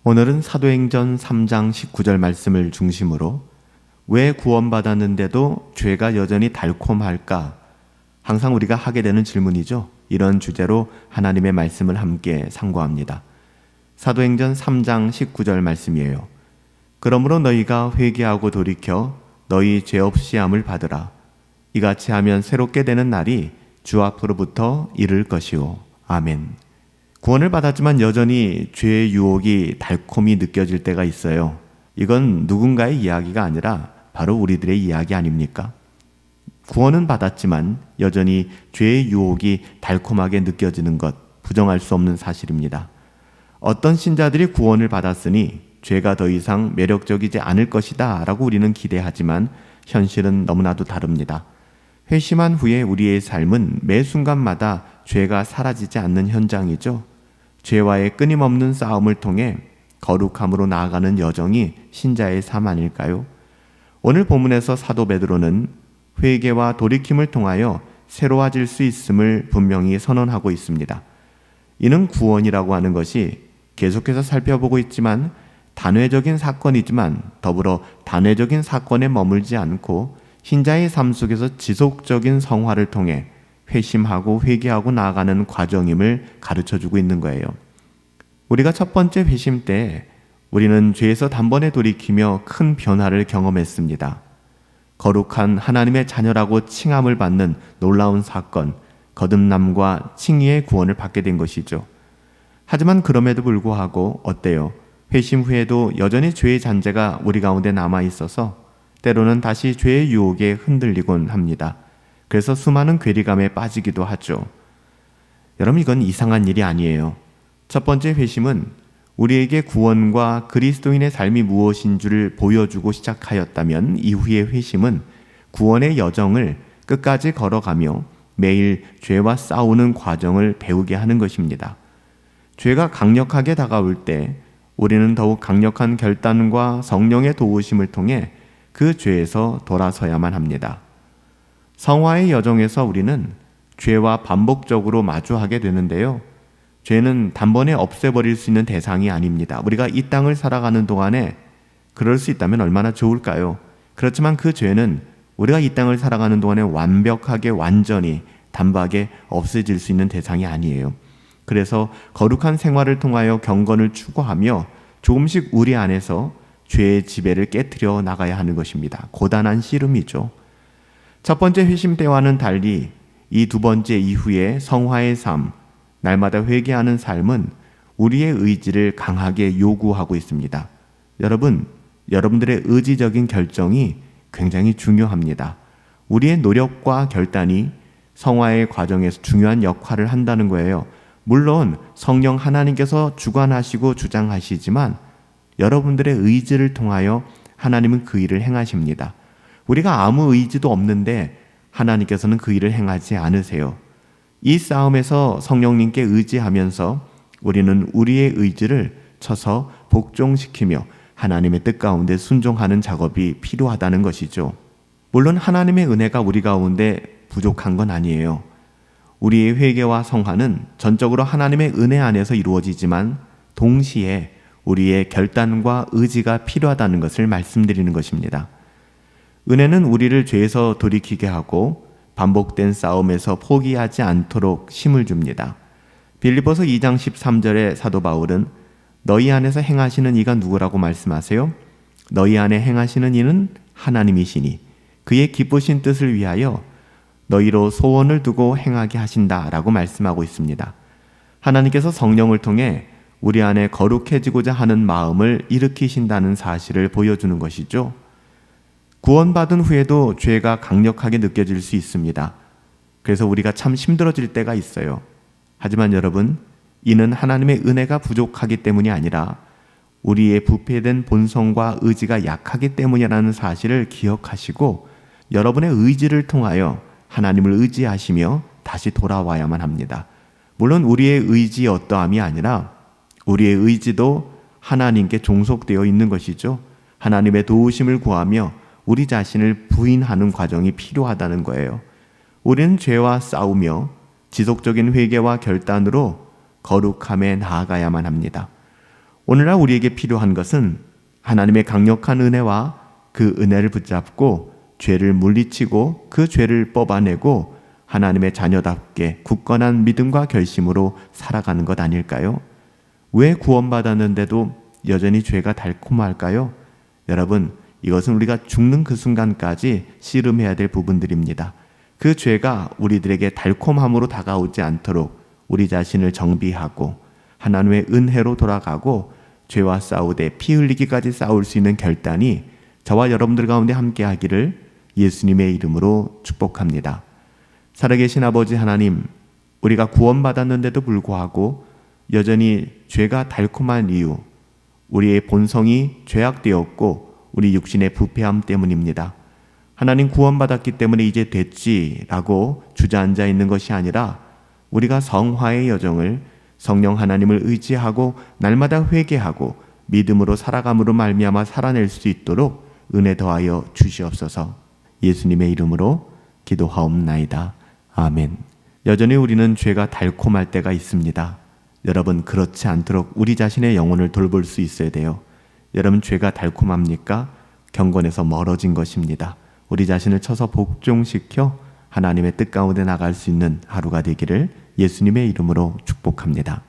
오늘은 사도행전 3장 19절 말씀을 중심으로 왜 구원받았는데도 죄가 여전히 달콤할까? 항상 우리가 하게 되는 질문이죠. 이런 주제로 하나님의 말씀을 함께 상고합니다. 사도행전 3장 19절 말씀이에요. 그러므로 너희가 회개하고 돌이켜 너희 죄 없이 함을 받으라. 이같이 하면 새롭게 되는 날이 주 앞으로부터 이를 것이오. 아멘. 구원을 받았지만 여전히 죄의 유혹이 달콤히 느껴질 때가 있어요. 이건 누군가의 이야기가 아니라 바로 우리들의 이야기 아닙니까? 구원은 받았지만 여전히 죄의 유혹이 달콤하게 느껴지는 것, 부정할 수 없는 사실입니다. 어떤 신자들이 구원을 받았으니 죄가 더 이상 매력적이지 않을 것이다 라고 우리는 기대하지만 현실은 너무나도 다릅니다. 회심한 후에 우리의 삶은 매 순간마다 죄가 사라지지 않는 현장이죠. 죄와의 끊임없는 싸움을 통해 거룩함으로 나아가는 여정이 신자의 삶 아닐까요? 오늘 본문에서 사도 베드로는 회개와 돌이킴을 통하여 새로워질 수 있음을 분명히 선언하고 있습니다. 이는 구원이라고 하는 것이 계속해서 살펴보고 있지만 단회적인 사건이지만 더불어 단회적인 사건에 머물지 않고 신자의 삶 속에서 지속적인 성화를 통해 회심하고 회개하고 나아가는 과정임을 가르쳐주고 있는 거예요. 우리가 첫 번째 회심 때 우리는 죄에서 단번에 돌이키며 큰 변화를 경험했습니다. 거룩한 하나님의 자녀라고 칭함을 받는 놀라운 사건, 거듭남과 칭의의 구원을 받게 된 것이죠. 하지만 그럼에도 불구하고 어때요? 회심 후에도 여전히 죄의 잔재가 우리 가운데 남아있어서 때로는 다시 죄의 유혹에 흔들리곤 합니다. 그래서 수많은 괴리감에 빠지기도 하죠. 여러분, 이건 이상한 일이 아니에요. 첫 번째 회심은 우리에게 구원과 그리스도인의 삶이 무엇인 줄을 보여주고 시작하였다면 이후의 회심은 구원의 여정을 끝까지 걸어가며 매일 죄와 싸우는 과정을 배우게 하는 것입니다. 죄가 강력하게 다가올 때 우리는 더욱 강력한 결단과 성령의 도우심을 통해 그 죄에서 돌아서야만 합니다. 성화의 여정에서 우리는 죄와 반복적으로 마주하게 되는데요. 죄는 단번에 없애버릴 수 있는 대상이 아닙니다. 우리가 이 땅을 살아가는 동안에 그럴 수 있다면 얼마나 좋을까요? 그렇지만 그 죄는 우리가 이 땅을 살아가는 동안에 완벽하게 완전히 단박에 없어질 수 있는 대상이 아니에요. 그래서 거룩한 생활을 통하여 경건을 추구하며 조금씩 우리 안에서 죄의 지배를 깨트려 나가야 하는 것입니다. 고단한 씨름이죠. 첫 번째 회심 때와는 달리 이 두 번째 이후의 성화의 삶, 날마다 회개하는 삶은 우리의 의지를 강하게 요구하고 있습니다. 여러분들의 의지적인 결정이 굉장히 중요합니다. 우리의 노력과 결단이 성화의 과정에서 중요한 역할을 한다는 거예요. 물론 성령 하나님께서 주관하시고 주장하시지만 여러분들의 의지를 통하여 하나님은 그 일을 행하십니다. 우리가 아무 의지도 없는데 하나님께서는 그 일을 행하지 않으세요. 이 싸움에서 성령님께 의지하면서 우리는 우리의 의지를 쳐서 복종시키며 하나님의 뜻 가운데 순종하는 작업이 필요하다는 것이죠. 물론 하나님의 은혜가 우리 가운데 부족한 건 아니에요. 우리의 회개와 성화는 전적으로 하나님의 은혜 안에서 이루어지지만 동시에 우리의 결단과 의지가 필요하다는 것을 말씀드리는 것입니다. 은혜는 우리를 죄에서 돌이키게 하고 반복된 싸움에서 포기하지 않도록 힘을 줍니다. 빌립보서 2장 13절에 사도 바울은 너희 안에서 행하시는 이가 누구라고 말씀하세요? 너희 안에 행하시는 이는 하나님이시니 그의 기쁘신 뜻을 위하여 너희로 소원을 두고 행하게 하신다라고 말씀하고 있습니다. 하나님께서 성령을 통해 우리 안에 거룩해지고자 하는 마음을 일으키신다는 사실을 보여주는 것이죠. 구원받은 후에도 죄가 강력하게 느껴질 수 있습니다. 그래서 우리가 참 힘들어질 때가 있어요. 하지만 여러분, 이는 하나님의 은혜가 부족하기 때문이 아니라 우리의 부패된 본성과 의지가 약하기 때문이라는 사실을 기억하시고 여러분의 의지를 통하여 하나님을 의지하시며 다시 돌아와야만 합니다. 물론 우리의 의지의 어떠함이 아니라 우리의 의지도 하나님께 종속되어 있는 것이죠. 하나님의 도우심을 구하며 우리 자신을 부인하는 과정이 필요하다는 거예요. 우리는 죄와 싸우며 지속적인 회개와 결단으로 거룩함에 나아가야만 합니다. 오늘날 우리에게 필요한 것은 하나님의 강력한 은혜와 그 은혜를 붙잡고 죄를 물리치고 그 죄를 뽑아내고 하나님의 자녀답게 굳건한 믿음과 결심으로 살아가는 것 아닐까요? 왜 구원받았는데도 여전히 죄가 달콤할까요? 여러분, 이것은 우리가 죽는 그 순간까지 씨름해야 될 부분들입니다. 그 죄가 우리들에게 달콤함으로 다가오지 않도록 우리 자신을 정비하고 하나님의 은혜로 돌아가고 죄와 싸우되 피 흘리기까지 싸울 수 있는 결단이 저와 여러분들 가운데 함께 하기를 예수님의 이름으로 축복합니다. 살아계신 아버지 하나님, 우리가 구원받았는데도 불구하고 여전히 죄가 달콤한 이유, 우리의 본성이 죄악되었고 우리 육신의 부패함 때문입니다. 하나님, 구원받았기 때문에 이제 됐지라고 주저앉아 있는 것이 아니라 우리가 성화의 여정을 성령 하나님을 의지하고 날마다 회개하고 믿음으로 살아감으로 말미암아 살아낼 수 있도록 은혜 더하여 주시옵소서. 예수님의 이름으로 기도하옵나이다. 아멘. 여전히 우리는 죄가 달콤할 때가 있습니다. 여러분, 그렇지 않도록 우리 자신의 영혼을 돌볼 수 있어야 돼요. 여러분, 죄가 달콤합니까? 경건에서 멀어진 것입니다. 우리 자신을 쳐서 복종시켜 하나님의 뜻 가운데 나갈 수 있는 하루가 되기를 예수님의 이름으로 축복합니다.